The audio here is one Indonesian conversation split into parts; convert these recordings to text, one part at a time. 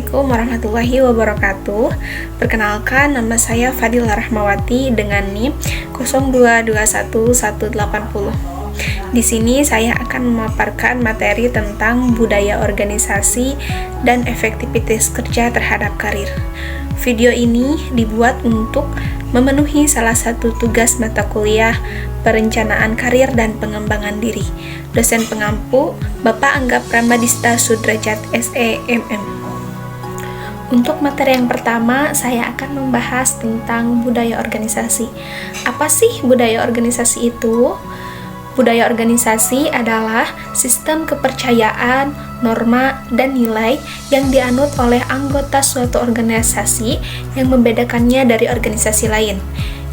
Assalamualaikum warahmatullahi wabarakatuh. Perkenalkan, nama saya Fadila Rahmawati dengan NIM 0221180. Di sini saya akan memaparkan materi tentang budaya organisasi dan efektivitas kerja terhadap karir. Video ini dibuat untuk memenuhi salah satu tugas mata kuliah perencanaan karir dan pengembangan diri. Dosen pengampu Bapak Angga Pramadista Sudrajat SEMM. Untuk materi yang pertama, saya akan membahas tentang budaya organisasi. Apa sih budaya organisasi itu? Budaya organisasi adalah sistem kepercayaan, norma, dan nilai yang dianut oleh anggota suatu organisasi yang membedakannya dari organisasi lain.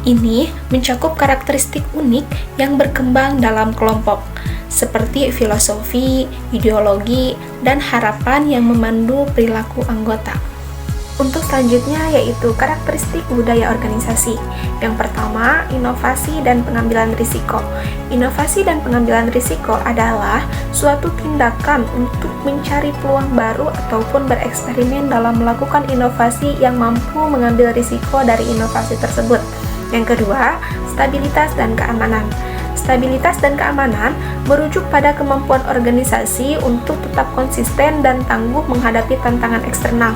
Ini mencakup karakteristik unik yang berkembang dalam kelompok, seperti filosofi, ideologi, dan harapan yang memandu perilaku anggota. Untuk selanjutnya yaitu karakteristik budaya organisasi. Yang pertama, inovasi dan pengambilan risiko. Inovasi dan pengambilan risiko adalah suatu tindakan untuk mencari peluang baru ataupun bereksperimen dalam melakukan inovasi yang mampu mengambil risiko dari inovasi tersebut. Yang kedua, stabilitas dan keamanan. Stabilitas dan keamanan merujuk pada kemampuan organisasi untuk tetap konsisten dan tangguh menghadapi tantangan eksternal.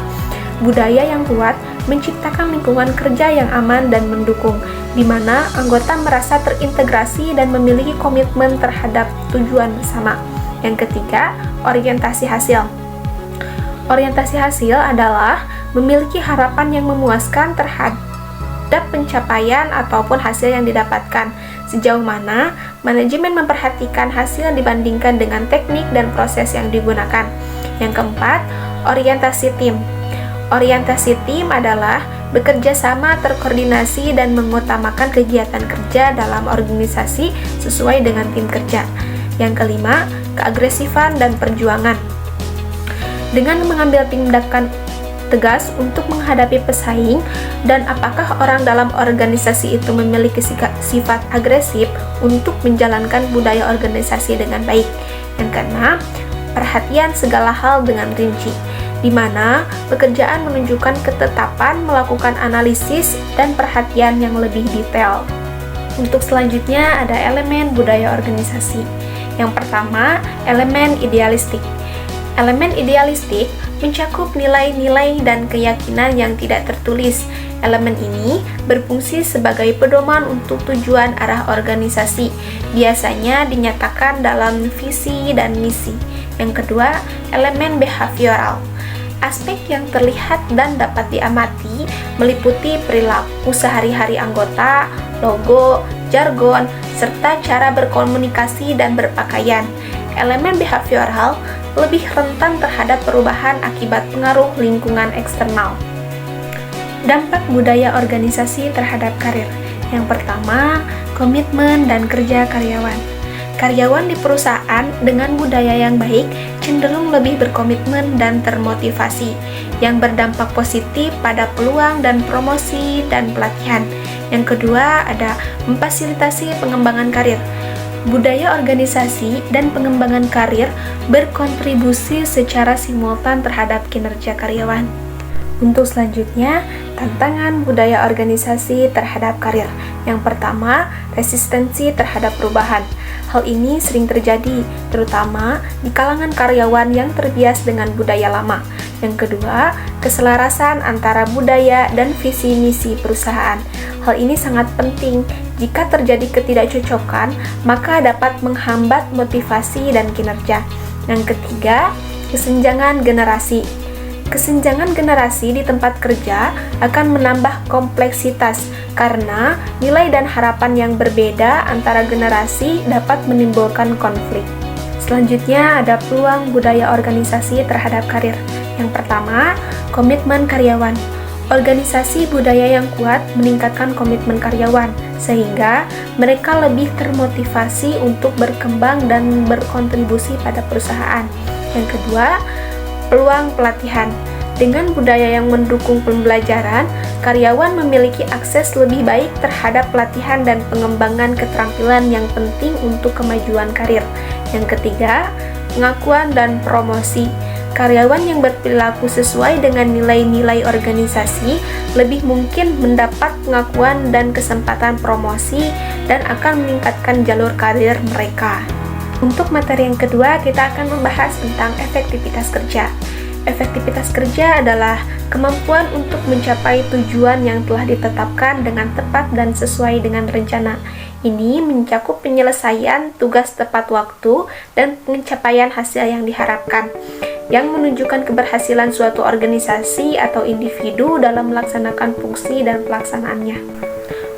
Budaya yang kuat menciptakan lingkungan kerja yang aman dan mendukung, di mana anggota merasa terintegrasi dan memiliki komitmen terhadap tujuan bersama. Yang ketiga, orientasi hasil. Orientasi hasil adalah memiliki harapan yang memuaskan terhadap pencapaian ataupun hasil yang didapatkan, sejauh mana manajemen memperhatikan hasil dibandingkan dengan teknik dan proses yang digunakan. Yang keempat, orientasi tim. Orientasi tim adalah bekerja sama, terkoordinasi, dan mengutamakan kegiatan kerja dalam organisasi sesuai dengan tim kerja. Yang kelima, keagresifan dan perjuangan. Dengan mengambil tindakan tegas untuk menghadapi pesaing, dan apakah orang dalam organisasi itu memiliki sifat agresif untuk menjalankan budaya organisasi dengan baik. Yang keenam, perhatian segala hal dengan rinci, di mana pekerjaan menunjukkan ketetapan melakukan analisis dan perhatian yang lebih detail. Untuk selanjutnya ada elemen budaya organisasi. Yang pertama, elemen idealistik. Elemen idealistik mencakup nilai-nilai dan keyakinan yang tidak tertulis. Elemen ini berfungsi sebagai pedoman untuk tujuan arah organisasi, biasanya dinyatakan dalam visi dan misi. Yang kedua, elemen behavioral. Aspek yang terlihat dan dapat diamati meliputi perilaku sehari-hari anggota, logo, jargon, serta cara berkomunikasi dan berpakaian. Elemen behavioral lebih rentan terhadap perubahan akibat pengaruh lingkungan eksternal. Dampak budaya organisasi terhadap karir. Yang pertama, komitmen dan kerja karyawan. Karyawan di perusahaan dengan budaya yang baik cenderung lebih berkomitmen dan termotivasi, yang berdampak positif pada peluang dan promosi dan pelatihan. Yang kedua, ada memfasilitasi pengembangan karir. Budaya organisasi dan pengembangan karir berkontribusi secara simultan terhadap kinerja karyawan. Untuk selanjutnya, tantangan budaya organisasi terhadap karir. Yang pertama, resistensi terhadap perubahan. Hal ini sering terjadi, terutama di kalangan karyawan yang terbias dengan budaya lama. Yang kedua, keselarasan antara budaya dan visi misi perusahaan. Hal ini sangat penting. Jika terjadi ketidakcocokan, maka dapat menghambat motivasi dan kinerja. Yang ketiga, kesenjangan generasi. Kesenjangan generasi di tempat kerja akan menambah kompleksitas karena nilai dan harapan yang berbeda antara generasi dapat menimbulkan konflik. Selanjutnya ada peluang budaya organisasi terhadap karir. Yang pertama, komitmen karyawan. Organisasi budaya yang kuat meningkatkan komitmen karyawan, sehingga mereka lebih termotivasi untuk berkembang dan berkontribusi pada perusahaan. Yang kedua, peluang pelatihan. Dengan budaya yang mendukung pembelajaran, karyawan memiliki akses lebih baik terhadap pelatihan dan pengembangan keterampilan yang penting untuk kemajuan karir. Yang ketiga, pengakuan dan promosi. Karyawan yang berperilaku sesuai dengan nilai-nilai organisasi lebih mungkin mendapat pengakuan dan kesempatan promosi dan akan meningkatkan jalur karir mereka. Untuk materi yang kedua, kita akan membahas tentang efektivitas kerja. Efektivitas kerja adalah kemampuan untuk mencapai tujuan yang telah ditetapkan dengan tepat dan sesuai dengan rencana. Ini mencakup penyelesaian tugas tepat waktu dan pencapaian hasil yang diharapkan, yang menunjukkan keberhasilan suatu organisasi atau individu dalam melaksanakan fungsi dan pelaksanaannya.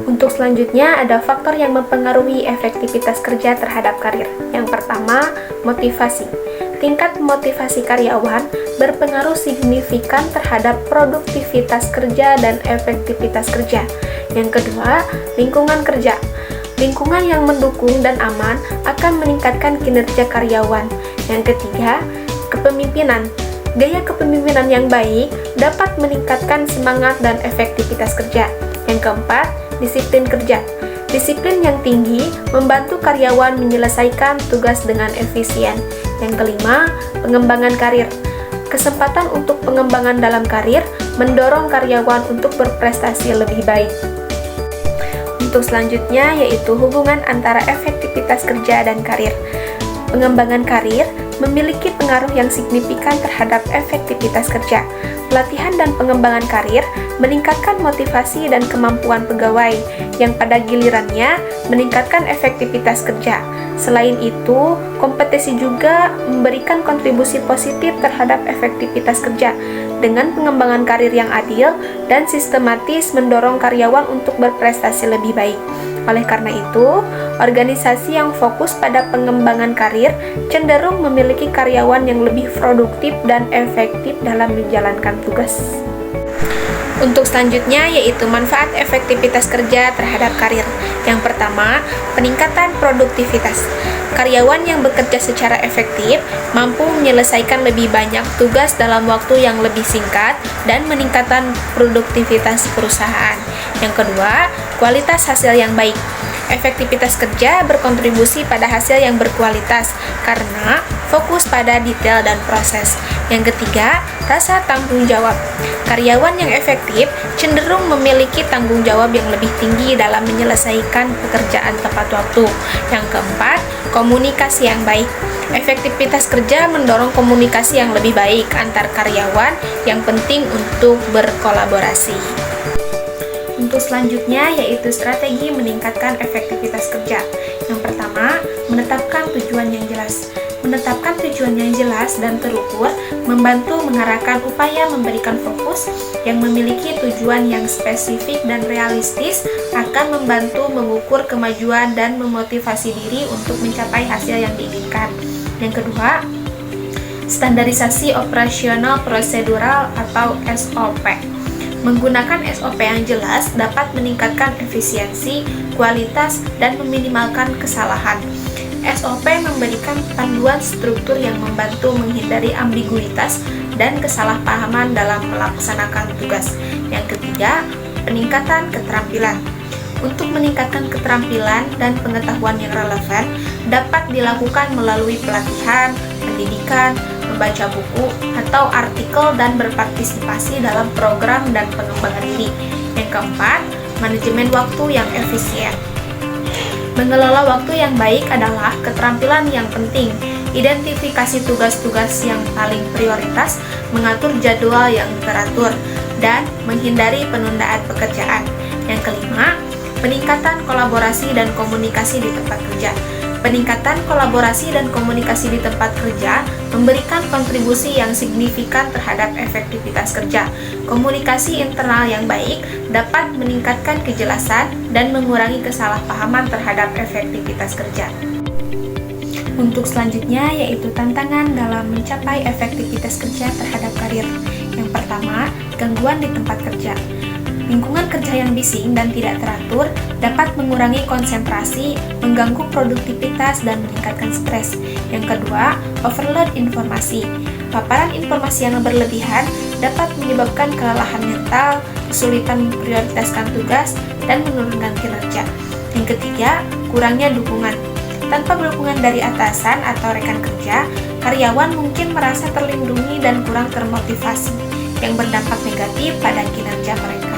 Untuk selanjutnya, ada faktor yang mempengaruhi efektivitas kerja terhadap karir. Yang pertama, motivasi. Tingkat motivasi karyawan berpengaruh signifikan terhadap produktivitas kerja dan efektivitas kerja. Yang kedua, lingkungan kerja. Lingkungan yang mendukung dan aman akan meningkatkan kinerja karyawan. Yang ketiga, kepemimpinan. Gaya kepemimpinan yang baik dapat meningkatkan semangat dan efektivitas kerja. Yang keempat, disiplin kerja. Disiplin yang tinggi membantu karyawan menyelesaikan tugas dengan efisien. Yang kelima, pengembangan karir. Kesempatan untuk pengembangan dalam karir mendorong karyawan untuk berprestasi lebih baik. Untuk selanjutnya yaitu hubungan antara efektivitas kerja dan karir. Pengembangan karir memiliki pengaruh yang signifikan terhadap efektivitas kerja. Pelatihan dan pengembangan karir meningkatkan motivasi dan kemampuan pegawai, yang pada gilirannya meningkatkan efektivitas kerja. Selain itu, kompetisi juga memberikan kontribusi positif terhadap efektivitas kerja. Dengan pengembangan karir yang adil dan sistematis mendorong karyawan untuk berprestasi lebih baik. Oleh karena itu, organisasi yang fokus pada pengembangan karir cenderung memiliki karyawan yang lebih produktif dan efektif dalam menjalankan tugas. Untuk selanjutnya yaitu manfaat efektivitas kerja terhadap karir. Yang pertama, peningkatan produktivitas. Karyawan yang bekerja secara efektif mampu menyelesaikan lebih banyak tugas dalam waktu yang lebih singkat dan meningkatkan produktivitas perusahaan. Yang kedua, kualitas hasil yang baik. Efektivitas kerja berkontribusi pada hasil yang berkualitas karena fokus pada detail dan proses. Yang ketiga, rasa tanggung jawab. Karyawan yang efektif cenderung memiliki tanggung jawab yang lebih tinggi dalam menyelesaikan pekerjaan tepat waktu. Yang keempat, komunikasi yang baik. Efektivitas kerja mendorong komunikasi yang lebih baik antar karyawan yang penting untuk berkolaborasi. Untuk selanjutnya yaitu strategi meningkatkan efektivitas kerja. Yang pertama, menetapkan tujuan yang jelas. Menetapkan tujuan yang jelas dan terukur membantu mengarahkan upaya memberikan fokus yang memiliki tujuan yang spesifik dan realistis akan membantu mengukur kemajuan dan memotivasi diri untuk mencapai hasil yang diinginkan. Yang kedua, standarisasi operasional prosedural atau SOP. Menggunakan SOP yang jelas dapat meningkatkan efisiensi, kualitas, dan meminimalkan kesalahan. SOP memberikan panduan struktur yang membantu menghindari ambiguitas dan kesalahpahaman dalam melaksanakan tugas. Yang ketiga, peningkatan keterampilan. Untuk meningkatkan keterampilan dan pengetahuan yang relevan dapat dilakukan melalui pelatihan, pendidikan, membaca buku, atau artikel dan berpartisipasi dalam program dan pengembangan diri. Yang keempat, manajemen waktu yang efisien. Mengelola waktu yang baik adalah keterampilan yang penting. Identifikasi tugas-tugas yang paling prioritas, mengatur jadwal yang teratur, dan menghindari penundaan pekerjaan. Yang kelima, peningkatan kolaborasi dan komunikasi di tempat kerja. Peningkatan kolaborasi dan komunikasi di tempat kerja memberikan kontribusi yang signifikan terhadap efektivitas kerja. Komunikasi internal yang baik dapat meningkatkan kejelasan dan mengurangi kesalahpahaman terhadap efektivitas kerja. Untuk selanjutnya yaitu tantangan dalam mencapai efektivitas kerja terhadap karir. Yang pertama, gangguan di tempat kerja. Lingkungan kerja yang bising dan tidak teratur dapat mengurangi konsentrasi, mengganggu produktivitas, dan meningkatkan stres. Yang kedua, overload informasi. Paparan informasi yang berlebihan dapat menyebabkan kelelahan mental, kesulitan memprioritaskan tugas, dan menurunkan kinerja. Yang ketiga, kurangnya dukungan. Tanpa dukungan dari atasan atau rekan kerja, karyawan mungkin merasa terlindungi dan kurang termotivasi, yang berdampak negatif pada kinerja mereka.